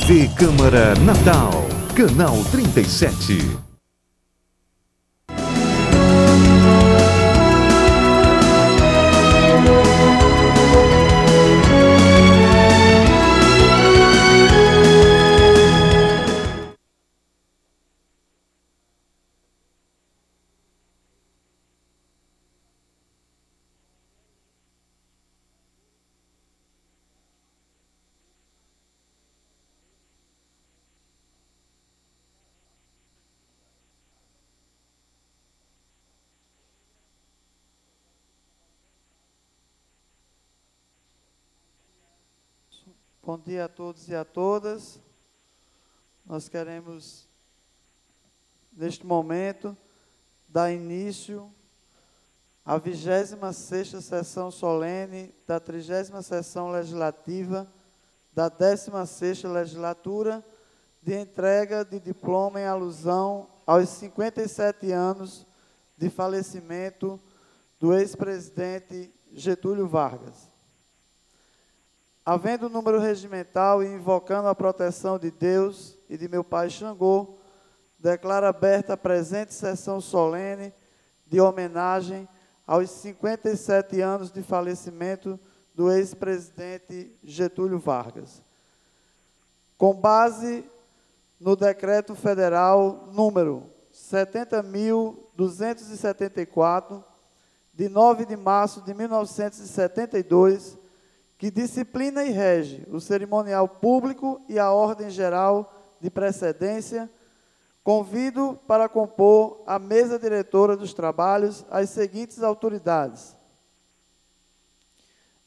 TV Câmara Natal, canal 37. Bom dia a todos e a todas. Nós queremos, neste momento, dar início à 26ª sessão solene da 30ª sessão legislativa da 16ª legislatura, de entrega de diploma em alusão aos 57 anos de falecimento do ex-presidente Getúlio Vargas. Havendo o número regimental e invocando a proteção de Deus e de meu pai Xangô, declaro aberta a presente sessão solene de homenagem aos 57 anos de falecimento do ex-presidente Getúlio Vargas. Com base no Decreto Federal número 70.274, de 9 de março de 1972, que disciplina e rege o cerimonial público e a ordem geral de precedência, convido para compor a mesa diretora dos trabalhos as seguintes autoridades: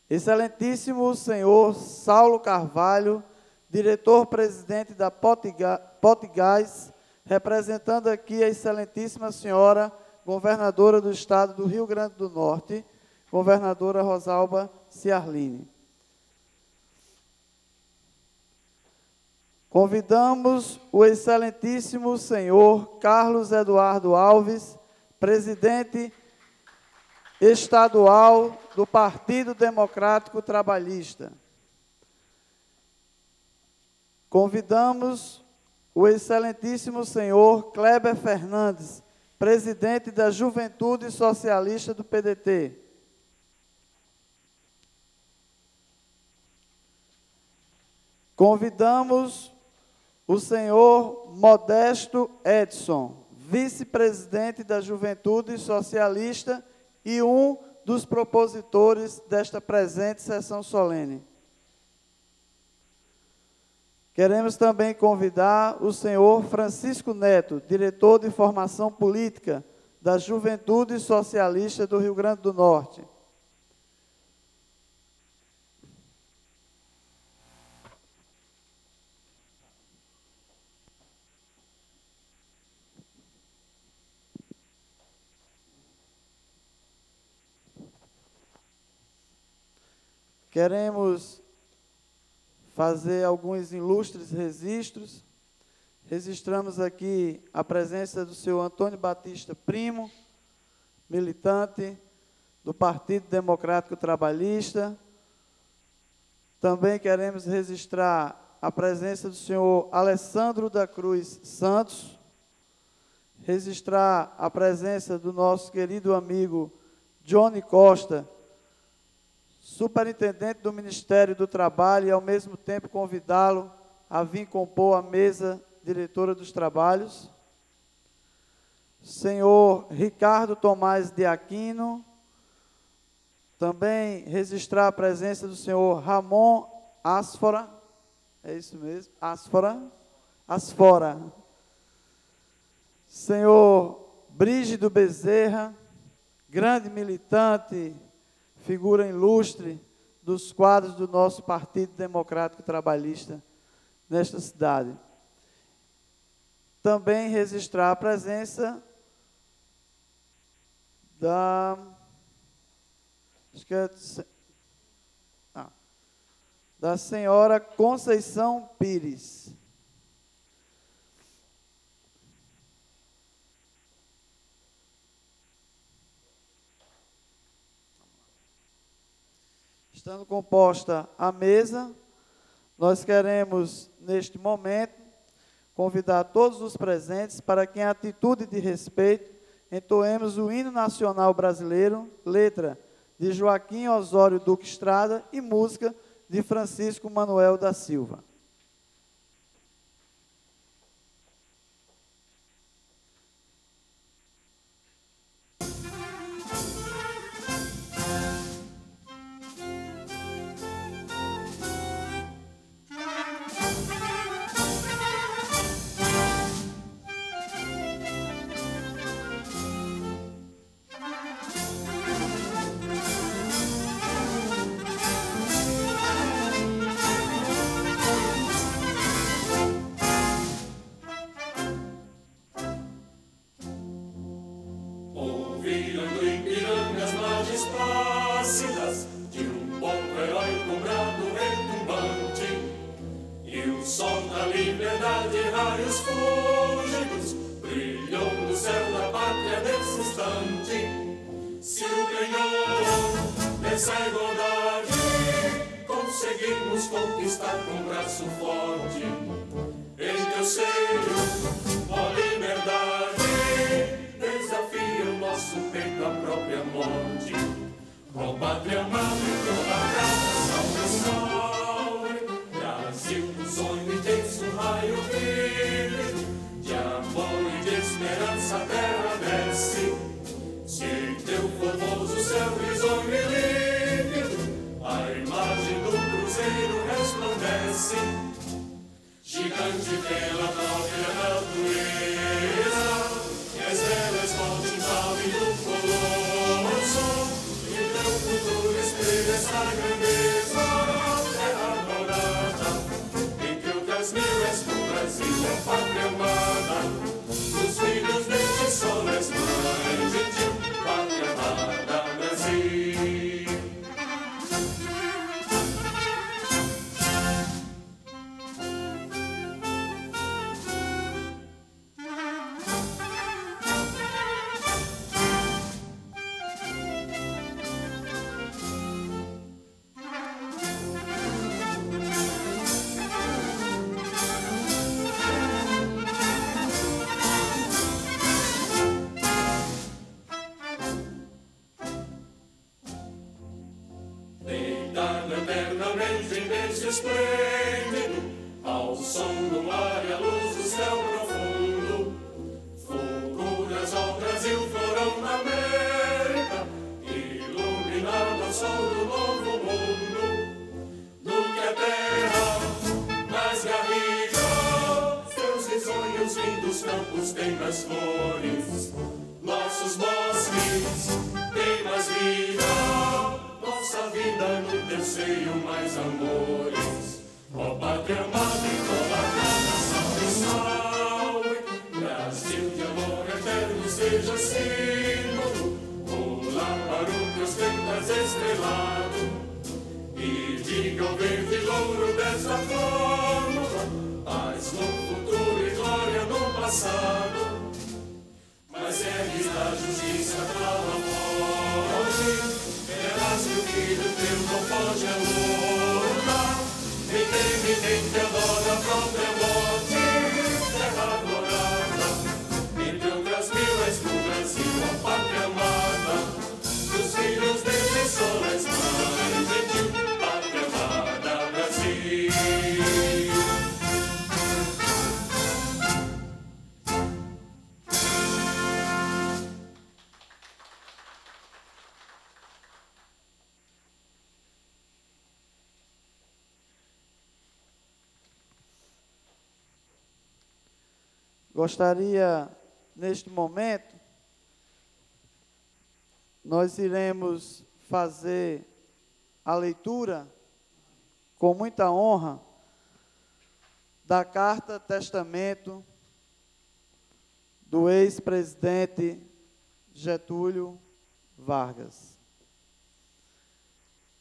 Excelentíssimo senhor Saulo Carvalho, diretor-presidente da Potigás, representando aqui a excelentíssima senhora governadora do estado do Rio Grande do Norte, governadora Rosalba Ciarline. Convidamos o excelentíssimo senhor Carlos Eduardo Alves, presidente estadual do Partido Democrático Trabalhista. Convidamos o excelentíssimo senhor Kleber Fernandes, presidente da Juventude Socialista do PDT. Convidamos o senhor Modesto Edson, vice-presidente da Juventude Socialista e um dos propositores desta presente sessão solene. Queremos também convidar o senhor Francisco Neto, diretor de Formação Política da Juventude Socialista do Rio Grande do Norte. Queremos fazer alguns ilustres registros. Registramos aqui a presença do senhor Antônio Batista Primo, militante do Partido Democrático Trabalhista. Também queremos registrar a presença do senhor Alessandro da Cruz Santos, registrar a presença do nosso querido amigo Johnny Costa, superintendente do Ministério do Trabalho, e ao mesmo tempo convidá-lo a vir compor a mesa diretora dos trabalhos. Senhor Ricardo Tomás de Aquino, também registrar a presença do senhor Ramon Asfora, é isso mesmo, Asfora. Senhor Brígido Bezerra, grande militante, figura ilustre dos quadros do nosso Partido Democrático Trabalhista nesta cidade. Também registrar a presença da senhora Conceição Pires. Estando composta a mesa, Nós queremos, neste momento, convidar todos os presentes para que, em atitude de respeito, entoemos o hino nacional brasileiro, letra de Joaquim Osório Duque Estrada e música de Francisco Manuel da Silva. Gostaria, neste momento, nós iremos fazer a leitura, com muita honra, da carta testamento do ex-presidente Getúlio Vargas.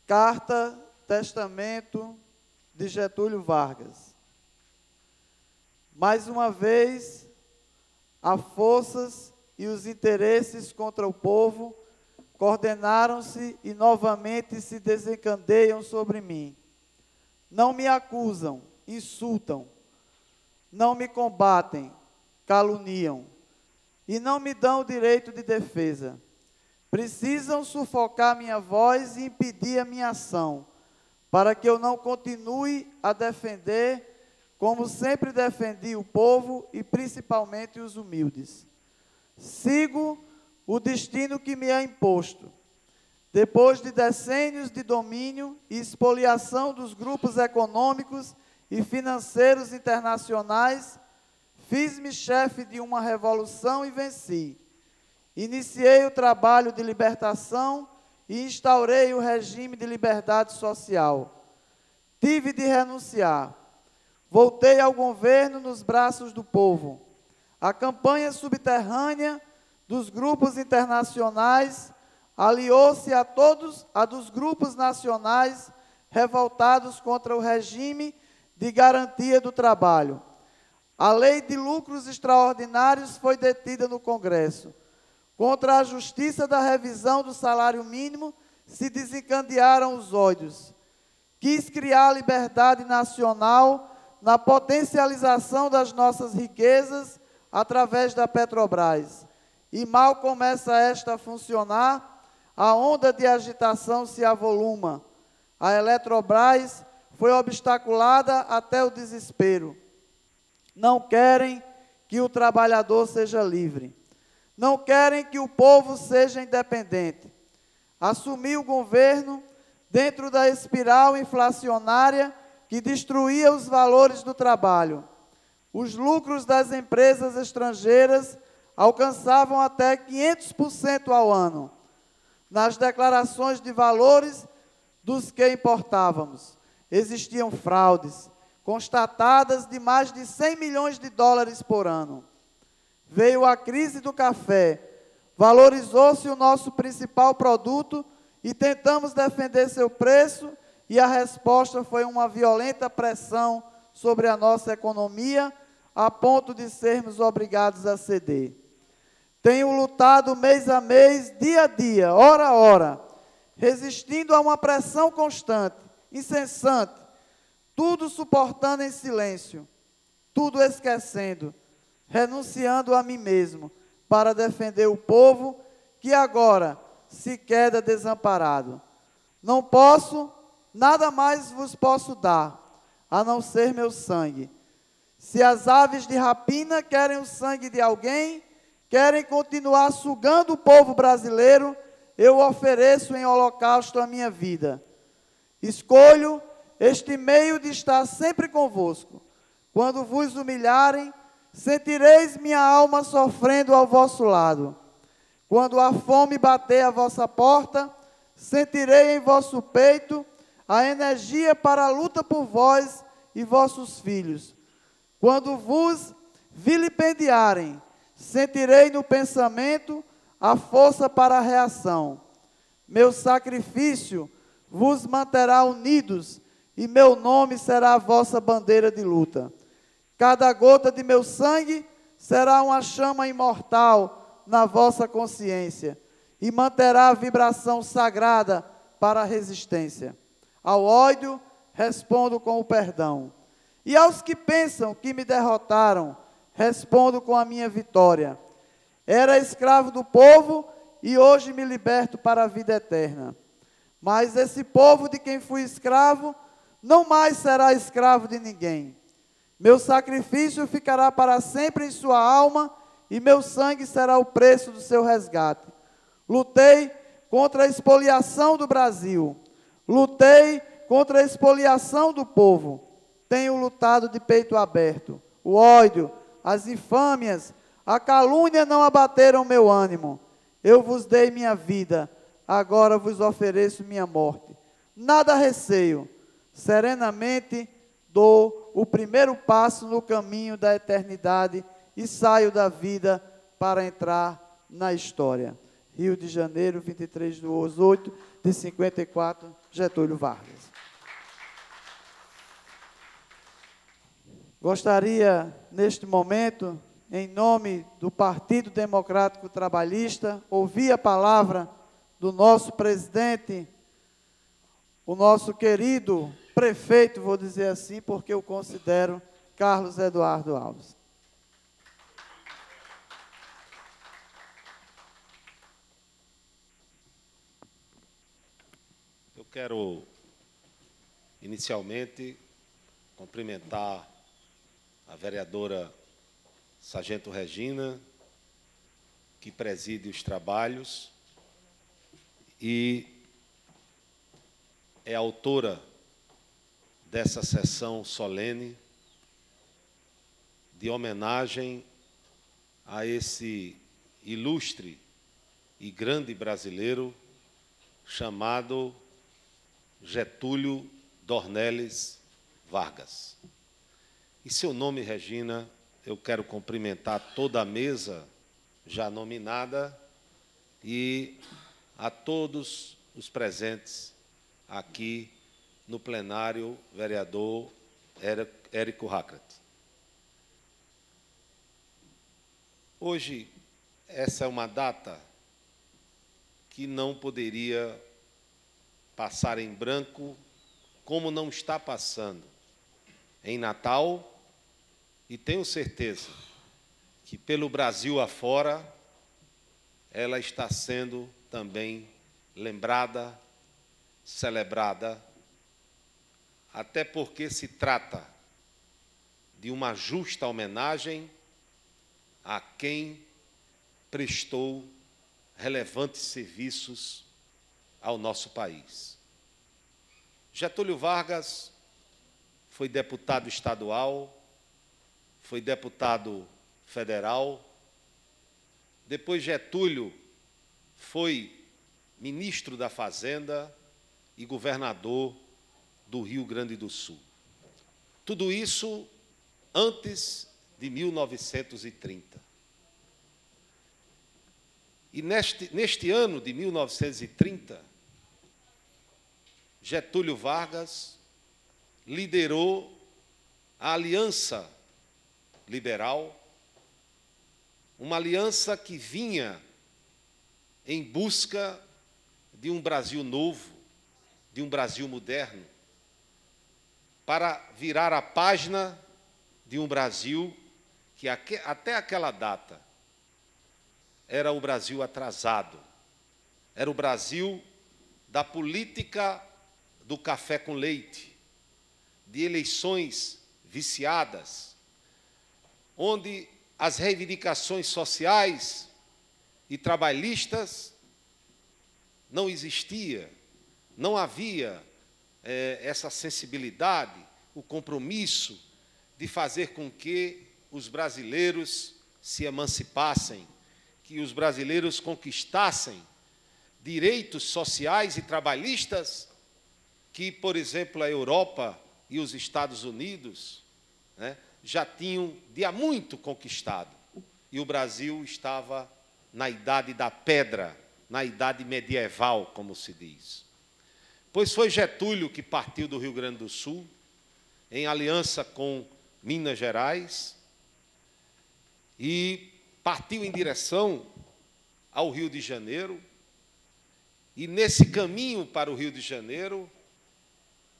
Carta testamento de Getúlio Vargas. Mais uma vez, as forças e os interesses contra o povo coordenaram-se e novamente se desencandeiam sobre mim. Não me acusam, insultam, não me combatem, caluniam, e não me dão o direito de defesa. Precisam sufocar minha voz e impedir a minha ação, para que eu não continue a defender, como sempre defendi o povo e principalmente os humildes. Sigo o destino que me é imposto. Depois de decênios de domínio e expoliação dos grupos econômicos e financeiros internacionais, fiz-me chefe de uma revolução e venci. Iniciei o trabalho de libertação e instaurei o regime de liberdade social. Tive de renunciar. Voltei ao governo nos braços do povo. A campanha subterrânea dos grupos internacionais aliou-se a todos a dos grupos nacionais revoltados contra o regime de garantia do trabalho. A lei de lucros extraordinários foi detida no Congresso. Contra a justiça da revisão do salário mínimo se desencadearam os ódios. Quis criar liberdade nacional na potencialização das nossas riquezas através da Petrobras. E mal começa esta a funcionar, a onda de agitação se avoluma. A Eletrobras foi obstaculada até o desespero. Não querem que o trabalhador seja livre. Não querem que o povo seja independente. Assumir o governo dentro da espiral inflacionária que destruía os valores do trabalho. Os lucros das empresas estrangeiras alcançavam até 500% ao ano. Nas declarações de valores dos que importávamos, existiam fraudes, constatadas de mais de 100 milhões de dólares por ano. Veio a crise do café, valorizou-se o nosso principal produto e tentamos defender seu preço, e a resposta foi uma violenta pressão sobre a nossa economia, a ponto de sermos obrigados a ceder. Tenho lutado mês a mês, dia a dia, hora a hora, resistindo a uma pressão constante, incessante, tudo suportando em silêncio, tudo esquecendo, renunciando a mim mesmo, para defender o povo que agora se queda desamparado. Não posso, nada mais vos posso dar, a não ser meu sangue. Se as aves de rapina querem o sangue de alguém, querem continuar sugando o povo brasileiro, eu ofereço em holocausto a minha vida. Escolho este meio de estar sempre convosco. Quando vos humilharem, sentireis minha alma sofrendo ao vosso lado. Quando a fome bater à vossa porta, sentirei em vosso peito a energia para a luta por vós e vossos filhos. Quando vos vilipendiarem, sentirei no pensamento a força para a reação. Meu sacrifício vos manterá unidos e meu nome será a vossa bandeira de luta. Cada gota de meu sangue será uma chama imortal na vossa consciência e manterá a vibração sagrada para a resistência. Ao ódio, respondo com o perdão. E aos que pensam que me derrotaram, respondo com a minha vitória. Era escravo do povo e hoje me liberto para a vida eterna. Mas esse povo de quem fui escravo, não mais será escravo de ninguém. Meu sacrifício ficará para sempre em sua alma e meu sangue será o preço do seu resgate. Lutei contra a expoliação do Brasil. Lutei contra a expoliação do povo. Tenho lutado de peito aberto. O ódio, as infâmias, a calúnia não abateram meu ânimo. Eu vos dei minha vida, agora vos ofereço minha morte. Nada receio, serenamente dou o primeiro passo no caminho da eternidade e saio da vida para entrar na história. Rio de Janeiro, 23/8 de 54, Getúlio Vargas. Gostaria, neste momento, em nome do Partido Democrático Trabalhista, ouvir a palavra do nosso presidente, o nosso querido prefeito, vou dizer assim, porque eu considero Carlos Eduardo Alves. Eu quero, inicialmente, cumprimentar a vereadora Sargento Regina, que preside os trabalhos e é autora dessa sessão solene de homenagem a esse ilustre e grande brasileiro chamado Getúlio Dornelles Vargas. Em seu nome, Regina, eu quero cumprimentar toda a mesa já nominada e a todos os presentes aqui no plenário, vereador Érico Hackert. Hoje, essa é uma data que não poderia passar em branco, como não está passando em Natal, e tenho certeza que pelo Brasil afora ela está sendo também lembrada, celebrada, até porque se trata de uma justa homenagem a quem prestou relevantes serviços ao nosso país. Getúlio Vargas foi deputado estadual, foi deputado federal. Depois Getúlio foi ministro da Fazenda e governador do Rio Grande do Sul. Tudo isso antes de 1930. E neste ano de 1930, Getúlio Vargas liderou a Aliança Liberal, uma aliança que vinha em busca de um Brasil novo, de um Brasil moderno, para virar a página de um Brasil que até aquela data era o Brasil atrasado, era o Brasil da política do café com leite, de eleições viciadas, onde as reivindicações sociais e trabalhistas não existia, não havia essa sensibilidade, o compromisso de fazer com que os brasileiros se emancipassem, que os brasileiros conquistassem direitos sociais e trabalhistas que, por exemplo, a Europa e os Estados Unidos, né, já tinham de há muito conquistado. E o Brasil estava na idade da pedra, na idade medieval, como se diz. Pois foi Getúlio que partiu do Rio Grande do Sul, em aliança com Minas Gerais, e partiu em direção ao Rio de Janeiro, e nesse caminho para o Rio de Janeiro,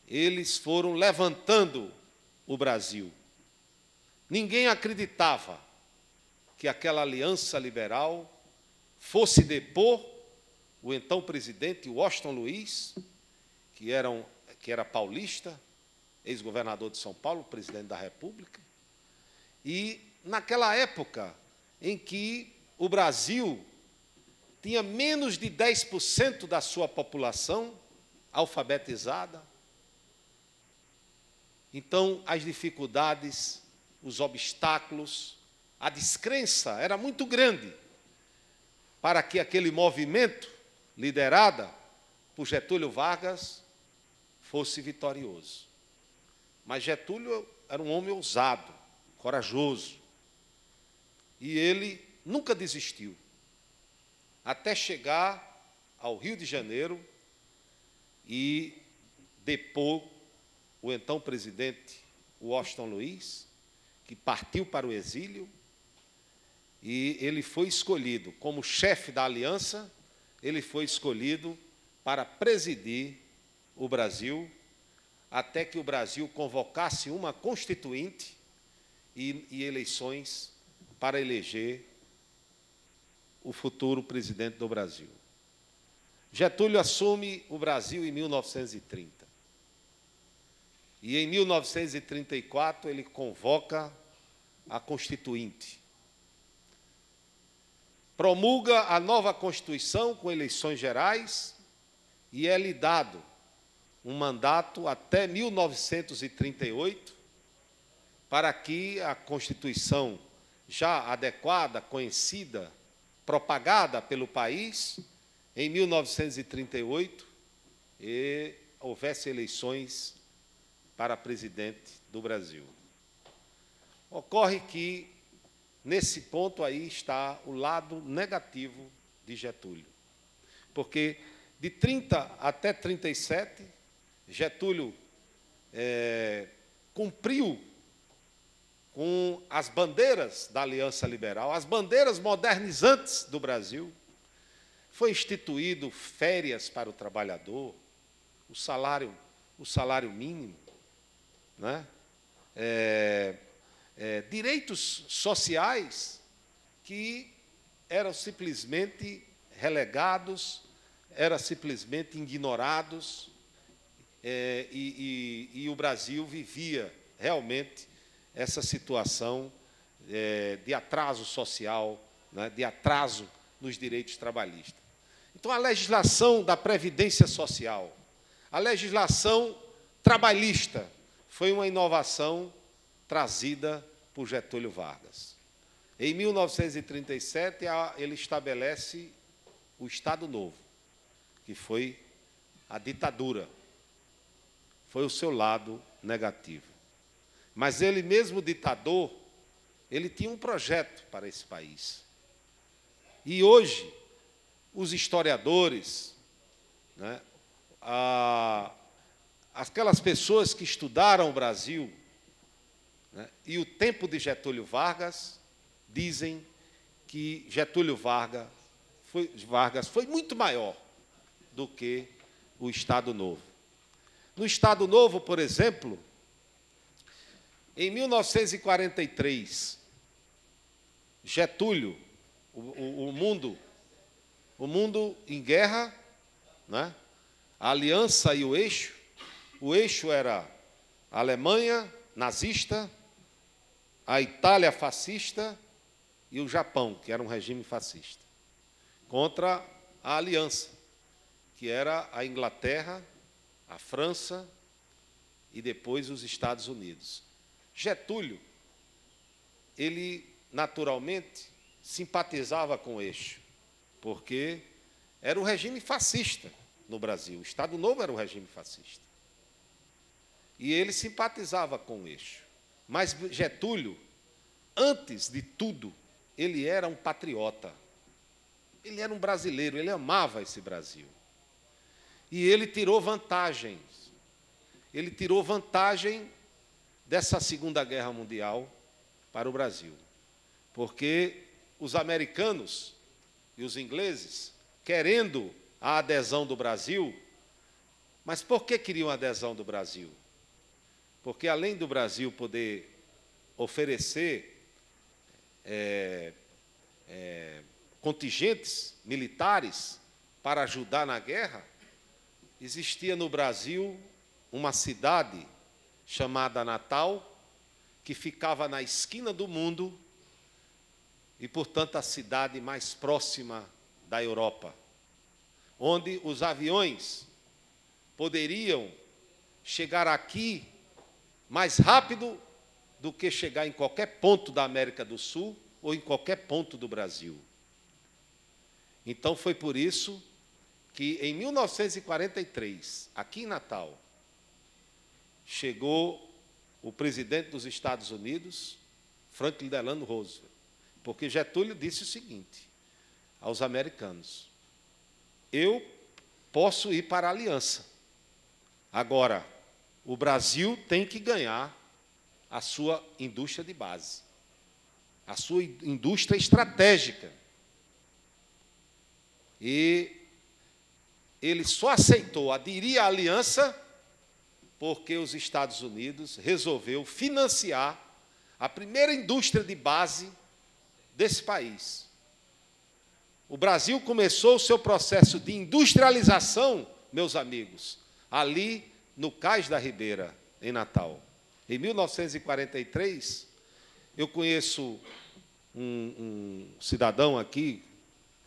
eles foram levantando o Brasil. Ninguém acreditava que aquela aliança liberal fosse depor o então presidente Washington Luiz, que era paulista, ex-governador de São Paulo, presidente da República, e naquela época em que o Brasil tinha menos de 10% da sua população alfabetizada. Então, as dificuldades, os obstáculos, a descrença era muito grande para que aquele movimento, liderado por Getúlio Vargas, fosse vitorioso. Mas Getúlio era um homem ousado, corajoso, e ele nunca desistiu, até chegar ao Rio de Janeiro e depor o então presidente Washington Luiz, que partiu para o exílio, e ele foi escolhido como chefe da aliança, ele foi escolhido para presidir o Brasil, até que o Brasil convocasse uma constituinte e eleições para eleger o futuro presidente do Brasil. Getúlio assume o Brasil em 1930. E em 1934 ele convoca a Constituinte. Promulga a nova Constituição com eleições gerais e é-lhe dado um mandato até 1938 para que a Constituição já adequada, conhecida, propagada pelo país, em 1938, houvesse eleições para presidente do Brasil. Ocorre que, nesse ponto aí, está o lado negativo de Getúlio. Porque, de 30 até 37, Getúlio cumpriu com as bandeiras da Aliança Liberal, as bandeiras modernizantes do Brasil. Foi instituído férias para o trabalhador, o salário mínimo, né? Direitos sociais que eram simplesmente relegados, eram simplesmente ignorados, e o Brasil vivia realmente essa situação de atraso social, né? De atraso nos direitos trabalhistas. Então, a legislação da Previdência Social, a legislação trabalhista, foi uma inovação trazida por Getúlio Vargas. Em 1937, ele estabelece o Estado Novo, que foi a ditadura. Foi o seu lado negativo. Mas ele mesmo, ditador, ele tinha um projeto para esse país. E hoje, os historiadores, né, aquelas pessoas que estudaram o Brasil, né, e o tempo de Getúlio Vargas, dizem que Getúlio Vargas foi muito maior do que o Estado Novo. No Estado Novo, por exemplo, em 1943, Getúlio, o mundo em guerra, né? A aliança e o eixo era a Alemanha nazista, a Itália fascista e o Japão, que era um regime fascista, contra a aliança, que era a Inglaterra, a França e depois os Estados Unidos. Getúlio, ele naturalmente simpatizava com o eixo, porque era o regime fascista no Brasil. O Estado Novo era o regime fascista. E ele simpatizava com o eixo. Mas Getúlio, antes de tudo, ele era um patriota. Ele era um brasileiro, ele amava esse Brasil. E ele tirou vantagens. Ele tirou vantagem dessa Segunda Guerra Mundial para o Brasil. Porque os americanos e os ingleses, querendo a adesão do Brasil, mas por que queriam a adesão do Brasil? Porque, além do Brasil poder oferecer contingentes militares para ajudar na guerra, existia no Brasil uma cidade chamada Natal, que ficava na esquina do mundo e, portanto, a cidade mais próxima da Europa, onde os aviões poderiam chegar aqui mais rápido do que chegar em qualquer ponto da América do Sul ou em qualquer ponto do Brasil. Então, foi por isso que, em 1943, aqui em Natal, chegou o presidente dos Estados Unidos, Franklin Delano Roosevelt, porque Getúlio disse o seguinte aos americanos: eu posso ir para a aliança, agora o Brasil tem que ganhar a sua indústria de base, a sua indústria estratégica. E ele só aceitou aderir à aliança porque os Estados Unidos resolveu financiar a primeira indústria de base desse país. O Brasil começou o seu processo de industrialização, meus amigos, ali no Cais da Ribeira, em Natal. Em 1943, eu conheço um cidadão aqui,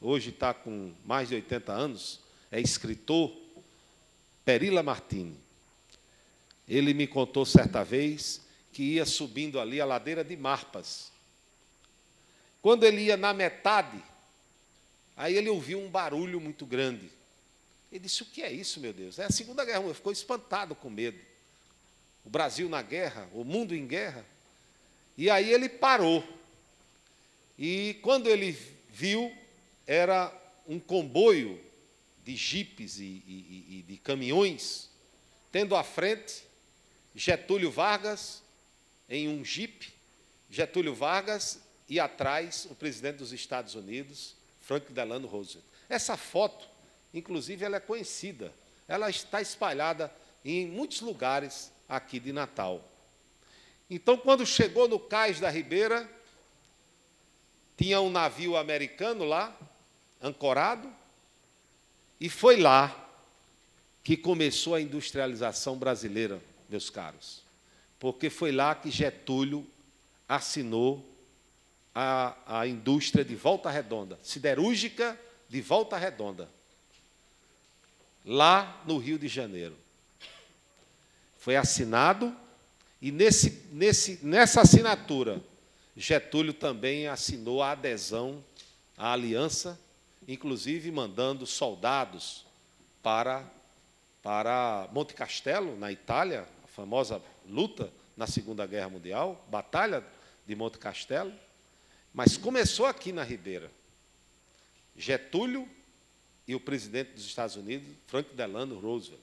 hoje está com mais de 80 anos, é escritor, Perila Martini. Ele me contou certa vez que ia subindo ali a ladeira de Marpas. Quando ele ia na metade, aí ele ouviu um barulho muito grande. Ele disse: o que é isso, meu Deus? É a Segunda Guerra Mundial. Ficou espantado com medo. O Brasil na guerra, o mundo em guerra. E aí ele parou. E quando ele viu, era um comboio de jipes e de caminhões, tendo à frente Getúlio Vargas em um jipe, Getúlio Vargas, e atrás o presidente dos Estados Unidos, Franklin Delano Roosevelt. Essa foto, inclusive, ela é conhecida. Ela está espalhada em muitos lugares aqui de Natal. Então, quando chegou no Cais da Ribeira, tinha um navio americano lá, ancorado, e foi lá que começou a industrialização brasileira, meus caros. Porque foi lá que Getúlio assinou a indústria de Volta Redonda, siderúrgica de Volta Redonda, lá no Rio de Janeiro. Foi assinado, e nessa assinatura, Getúlio também assinou a adesão à aliança, inclusive mandando soldados para Monte Castelo, na Itália, a famosa luta na Segunda Guerra Mundial, Batalha de Monte Castelo, mas começou aqui na Ribeira. Getúlio e o presidente dos Estados Unidos, Franklin Delano Roosevelt.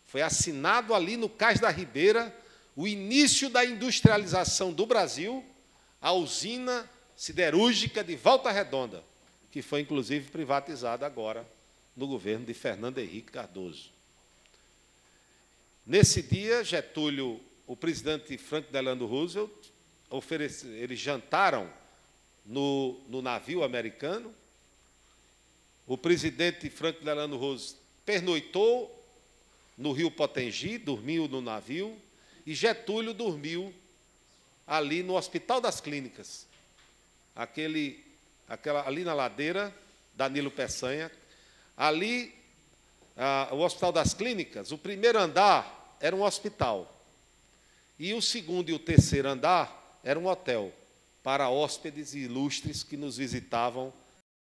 Foi assinado ali no Cais da Ribeira o início da industrialização do Brasil, a usina siderúrgica de Volta Redonda, que foi, inclusive, privatizada agora no governo de Fernando Henrique Cardoso. Nesse dia, Getúlio, o presidente Franklin Delano Roosevelt, eles jantaram no navio americano. O presidente Franklin Delano Roosevelt pernoitou no Rio Potengi, dormiu no navio, e Getúlio dormiu ali no Hospital das Clínicas, ali na ladeira, Danilo Peçanha. Ali, o Hospital das Clínicas, o primeiro andar era um hospital, e o segundo e o terceiro andar era um hotel para hóspedes ilustres que nos visitavam